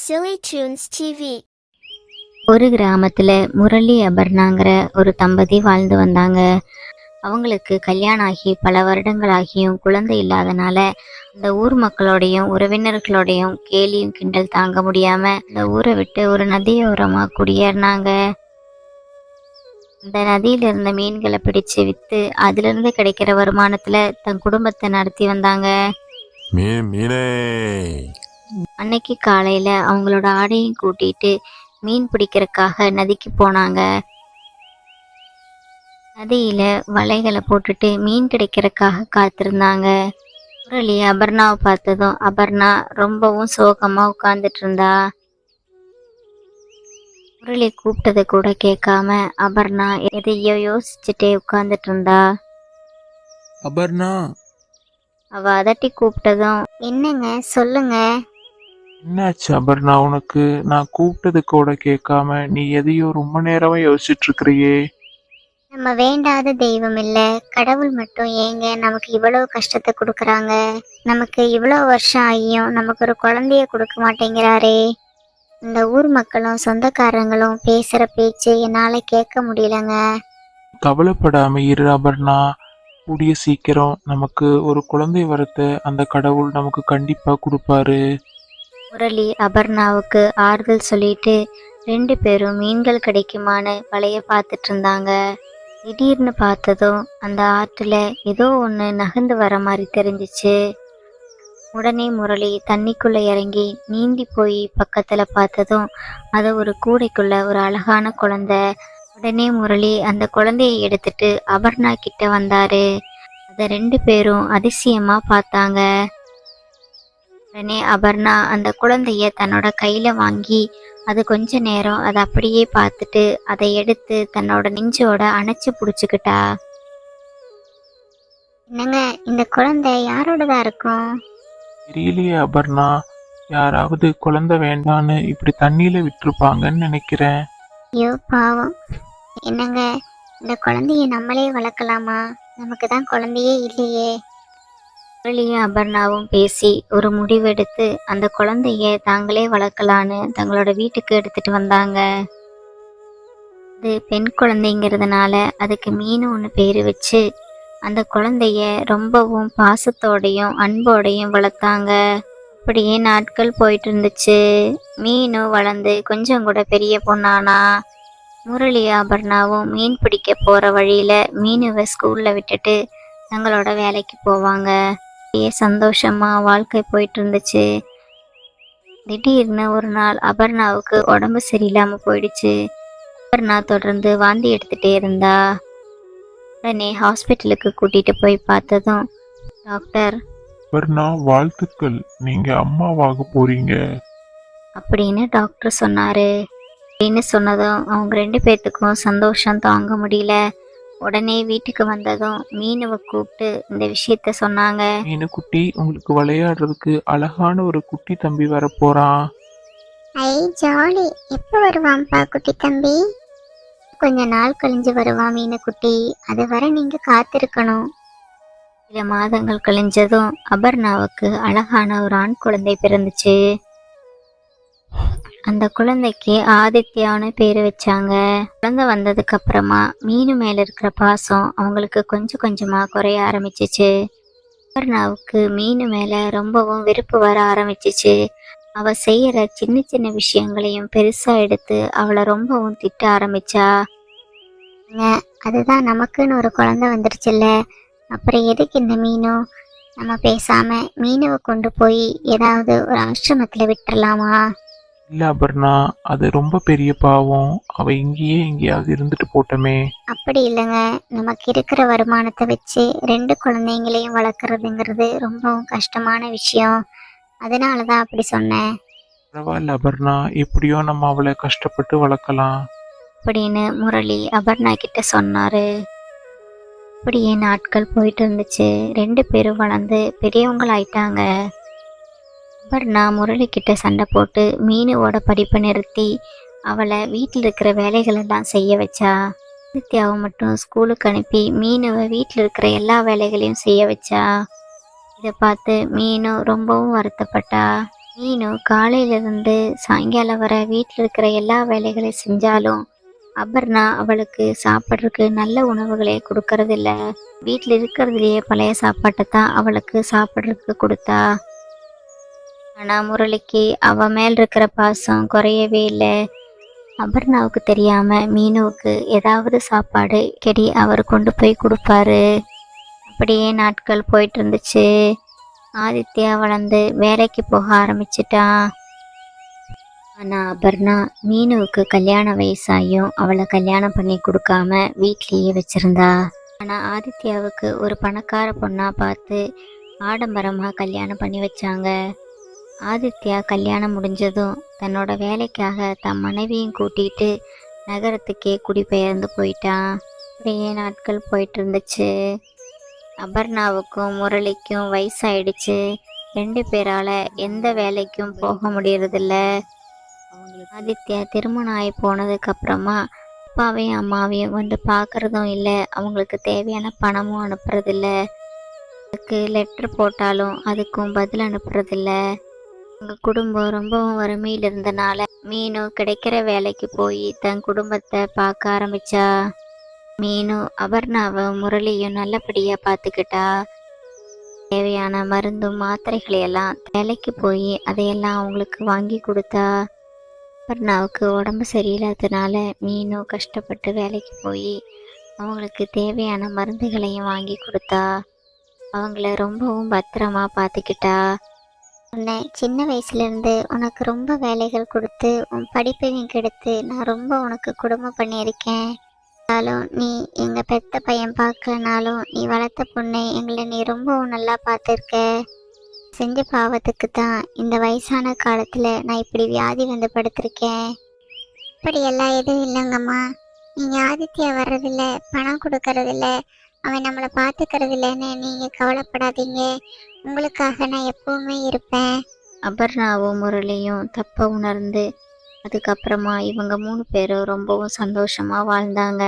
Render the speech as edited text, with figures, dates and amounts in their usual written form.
Silly Tunes TV. ஒரு கிராமத்தில் முரளி அபர்ணாங்கிற ஒரு தம்பதி வாழ்ந்து வந்தாங்க. அவங்களுக்கு கல்யாணம் ஆகி பல வருடங்களாகியும் குழந்தை இல்லாதனால இந்த ஊர் மக்களோடையும் உறவினர்களோடையும் கேலியும் கிண்டல் தாங்க முடியாம இந்த ஊரை விட்டு ஒரு நதியோரமா குடியேறினாங்க. அந்த நதியில இருந்த மீன்களை பிடிச்சு வித்து அதுல இருந்து கிடைக்கிற வருமானத்துல தன் குடும்பத்தை நடத்தி வந்தாங்க. அன்னைக்கு காலையில அவங்களோட ஆடையும் கூட்டிட்டு மீன் பிடிக்கிறதுக்காக நதிக்கு போனாங்க. நதியில வலைகளை போட்டுட்டு மீன் கிடைக்கிறதுக்காக காத்திருந்தாங்க. முரளி அபர்ணாவை பார்த்ததும் அபர்ணா ரொம்பவும் சோகமா உட்கார்ந்துட்டு இருந்தா. முரளி கூப்பிட்டதை கூட கேட்காம அபர்ணா எதையோ யோசிச்சுட்டே உட்கார்ந்துட்டு இருந்தா. அபர்ணா, அவ அதட்டி கூப்பிட்டதும், என்னங்க சொல்லுங்க. என்னாச்சு அபர்ணா? உனக்கு நான் கூப்பிட்டது கூட கேட்காம நீ எதையோ ரொம்ப நேரமா யோசிச்சுட்டு இருக்கிறியே. நம்ம வேண்டாத தெய்வம் இல்ல, கடவுள் மட்டும் ஏங்க நமக்கு இவ்வளவு கஷ்டத்தை கொடுக்கறாங்க? நமக்கு இவ்வளவு வருஷம் ஆகியும் நமக்கு ஒரு குழந்தைய கொடுக்க மாட்டேங்கிறாரே. இந்த ஊர் மக்களும் சொந்தக்காரங்களும் பேசுற பேச்சு என்னால கேட்க முடியலங்க. கவலைப்படாம இரு அபர்ணா. கூடிய சீக்கிரம் நமக்கு ஒரு குழந்தை வரத்தை அந்த கடவுள் நமக்கு கண்டிப்பா கொடுப்பாரு. முரளி அபர்ணாவுக்கு ஆறுதல் சொல்லிட்டு 2 பேரும் மீன்கள் கிடைக்குமான்னு வலைய பார்த்துட்டு இருந்தாங்க. திடீர்னு பார்த்ததும் அந்த ஆற்றுல ஏதோ ஒன்று நகர்ந்து வர மாதிரி தெரிஞ்சிச்சு. உடனே முரளி தண்ணிக்குள்ள இறங்கி நீந்தி போய் பக்கத்துல பார்த்ததும் அது ஒரு கூடைக்குள்ள ஒரு அழகான குழந்தை. உடனே முரளி அந்த குழந்தையை எடுத்துட்டு அபர்ணா கிட்ட வந்தாரு. அத 2 பேரும் அதிசயமா பார்த்தாங்க. உடனே அபர்ணா அந்த குழந்தைய தன்னோட கையில வாங்கி அது கொஞ்ச நேரம் அதை அப்படியே பார்த்துட்டு அதை எடுத்து தன்னோட நெஞ்சோட அணைச்சு புடிச்சுக்கிட்டா. என்னங்க, இந்த குழந்தை யாரோடதா இருக்கும்? தெரியலையே அபர்ணா. யாராவது குழந்தை வேண்டான்னு இப்படி தண்ணியில விட்டுருப்பாங்கன்னு நினைக்கிறேன். ஐயோ பாவம். என்னங்க, இந்த குழந்தைய நம்மளே வளர்க்கலாமா? நமக்கு தான் குழந்தையே இல்லையே. முரளியும் அபர்ணாவும் பேசி ஒரு முடிவெடுத்து அந்த குழந்தைய தாங்களே வளர்க்கலான்னு தங்களோட வீட்டுக்கு எடுத்துட்டு வந்தாங்க. இது பெண் குழந்தைங்கிறதுனால அதுக்கு மீனு ஒன்று பேரு வச்சு அந்த குழந்தைய ரொம்பவும் பாசத்தோடையும் அன்போடையும் வளர்த்தாங்க. அப்படியே நாட்கள் போயிட்டு இருந்துச்சு. மீனு வளர்ந்து கொஞ்சம் கூட பெரிய பொண்ணானா. முரளி அபர்ணாவும் மீன் பிடிக்க போற வழியில மீனுவை ஸ்கூல்ல விட்டுட்டு தங்களோட வேலைக்கு போவாங்க. சந்தோஷமா வாழ்க்கை போயிட்டு இருந்துச்சு. திடீர்னு ஒரு நாள் அபர்ணாவுக்கு உடம்பு சரியில்லாம போயிடுச்சு. அபர்ணா தொடர்ந்து வாந்தி எடுத்துட்டே இருந்தா. உடனே ஹாஸ்பிட்டலுக்கு கூட்டிட்டு போய் பார்த்ததும் டாக்டர், அபர்ணா வாழ்த்துக்கள், நீங்க அம்மாவாக போறீங்க அப்படின்னு டாக்டர் சொன்னாரு. அப்படின்னு சொன்னதும் அவங்க 2 பேர்த்துக்கும் சந்தோஷம் தாங்க முடியல. உடனே வீட்டுக்கு வந்ததும் மீனுவை கூப்பிட்டு இந்த விஷயத்த சொன்னாங்க. மீனு குட்டி, உங்களுக்கு விளையாடுறதுக்கு அழகான ஒரு குட்டி தம்பி வரப்போறான். ஐ ஜாலி. எப்போ வருவான்ப்பா குட்டி தம்பி? கொஞ்ச நாள் கழிஞ்சு வருவான் மீனு குட்டி. அது வரை நீங்க காத்திருக்கணும். சில மாதங்கள் கழிஞ்சதும் அபர்ணாவுக்கு அழகான ஒரு ஆண் குழந்தை பிறந்துச்சு. அந்த குழந்தைக்கு ஆதித்யான்னு பேரு வச்சாங்க. குழந்தை வந்ததுக்கு அப்புறமா மீனு மேல இருக்கிற பாசம் அவங்களுக்கு கொஞ்சம் கொஞ்சமா குறைய ஆரம்பிச்சிச்சு. அபர்ணாவுக்கு மீனு மேல ரொம்பவும் விருப்பு வர ஆரம்பிச்சிச்சு. அவ செய்யற சின்ன சின்ன விஷயங்களையும் பெருசா எடுத்து அவளை ரொம்பவும் திட்ட ஆரம்பிச்சா. அதுதான் நமக்குன்னு ஒரு குழந்தை வந்துருச்சுல்ல, அப்புறம் எதுக்கு இந்த மீனும்? நம்ம பேசாம மீனுவை கொண்டு போய் ஏதாவது ஒரு ஆசிரமத்துல விட்டுறலாமா? இல்ல அபர்ணா, அது ரொம்ப பெரிய பாவம். அவ இங்கேயே எங்கேயாவது இருந்துட்டு போட்டோமே. அப்படி இல்லைங்க, நமக்கு இருக்கிற வருமானத்தை வச்சு 2 குழந்தைங்களையும் வளர்க்குறதுங்கிறது ரொம்பவும் கஷ்டமான விஷயம். அதனாலதான் அப்படி சொன்னேன். பரவாயில்ல அபர்ணா, எப்படியோ நம்ம அவளை கஷ்டப்பட்டு வளர்க்கலாம் அப்படின்னு முரளி அபர்ணா கிட்ட சொன்னாரு. அப்படியே நாட்கள் போயிட்டு இருந்துச்சு. 2 பேரும் வளர்ந்து பெரியவங்களாயிட்டாங்க. அபர்ணா முரளி கிட்ட சண்டை போட்டு மீனுவோட படிப்பை நிறுத்தி அவளை வீட்டில் இருக்கிற வேலைகள் எல்லாம் செய்ய வச்சா. ஆதித்யாவை மட்டும் ஸ்கூலுக்கு அனுப்பி மீனுவை வீட்டில் இருக்கிற எல்லா வேலைகளையும் செய்ய வச்சா. இதை பார்த்து மீனு ரொம்பவும் வருத்தப்பட்டா. மீனு காலையில இருந்து சாயங்காலம் வர வீட்டில் இருக்கிற எல்லா வேலைகளையும் செஞ்சாலும் அபர்ணா அவளுக்கு சாப்பிட்றதுக்கு நல்ல உணவுகளே கொடுக்கறதில்ல. வீட்டில் இருக்கிறதுலையே பழைய சாப்பாட்டை தான் அவளுக்கு சாப்பிட்றதுக்கு கொடுத்தா. ஆனா முரளிக்கு அவ மேல் இருக்கிற பாசம் குறையவே இல்லை. அபர்ணாவுக்கு தெரியாம மீனுவுக்கு ஏதாவது சாப்பாடு கெடி அவர் கொண்டு போய் கொடுப்பாரு. அப்படியே நாட்கள் போயிட்டு இருந்துச்சு. ஆதித்யா வளர்ந்து வேலைக்கு போக ஆரம்பிச்சிட்டான். ஆனா அபர்ணா மீனுவுக்கு கல்யாண வயசாயும் அவளை கல்யாணம் பண்ணி கொடுக்காம வீட்லயே வச்சிருந்தா. ஆனா ஆதித்யாவுக்கு ஒரு பணக்கார பொண்ணா பார்த்து ஆடம்பரமா கல்யாணம் பண்ணி வச்சாங்க. ஆதித்யா கல்யாணம் முடிஞ்சதும் தன்னோட வேலைக்காக தன் மனைவியும் கூட்டிட்டு நகரத்துக்கே குடிபெயர்ந்து போயிட்டான். அப்படியே நாட்கள் போயிட்டு இருந்துச்சு. அபர்ணாவுக்கும் முரளிக்கும் வயசாயிடுச்சு. 2 பேரால எந்த வேலைக்கும் போக முடியறதில்ல. ஆதித்யா திருமணம் ஆகி போனதுக்கு அப்புறமா அப்பாவையும் அம்மாவையும் வந்து பார்க்கறதும் இல்லை. அவங்களுக்கு தேவையான பணமும் அனுப்புறதில்ல. அதுக்கு லெட்டர் போட்டாலும் அதுக்கும் பதில் அனுப்புறதில்ல. அவங்க குடும்பம் ரொம்பவும் வறுமையில் இருந்தனால மீனு கிடைக்கிற வேலைக்கு போய் தன் குடும்பத்தை பார்க்க ஆரம்பிச்சா. மீனு அபர்ணாவை முரளியும் நல்லபடியா பார்த்துக்கிட்டா. தேவையான மருந்தும் மாத்திரைகளையெல்லாம் வேலைக்கு போய் அதையெல்லாம் அவங்களுக்கு வாங்கி கொடுத்தா. அபர்ணாவுக்கு உடம்பு சரியில்லாததுனால மீனு கஷ்டப்பட்டு வேலைக்கு போய் அவங்களுக்கு தேவையான மருந்துகளையும் வாங்கி கொடுத்தா. அவங்கள ரொம்பவும் பத்திரமா பார்த்துக்கிட்டா. உன்னை சின்ன வயசுலேருந்து உனக்கு ரொம்ப வேலைகள் கொடுத்து உன் படிப்பையும் கெடுத்து நான் ரொம்ப உனக்கு குடும்பம் பண்ணியிருக்கேன். இருந்தாலும் நீ எங்கள் பெத்த பையன் பார்க்கலனாலும் நீ வளர்த்த பொண்ணை எங்களை நீ ரொம்பவும் நல்லா பார்த்துருக்க. செஞ்ச பாவத்துக்கு தான் இந்த வயசான காலத்தில் நான் இப்படி வியாதி வந்து படுத்திருக்கேன். இப்படியெல்லாம் எதுவும் இல்லைங்கம்மா. நீங்கள் ஆதித்யா வர்றதில்ல, பணம் கொடுக்கறதில்ல, அவன் நம்மளை பார்த்துக்கறதில்லன்னு நீங்கள் கவலைப்படாதீங்க. உங்களுக்காக நான் எப்பவுமே இருப்பேன். அபர்ணாவும் முரளியும் தப்ப உணர்ந்து அதுக்கப்புறமா இவங்க 3 பேரும் ரொம்பவும் சந்தோஷமா வாழ்ந்தாங்க.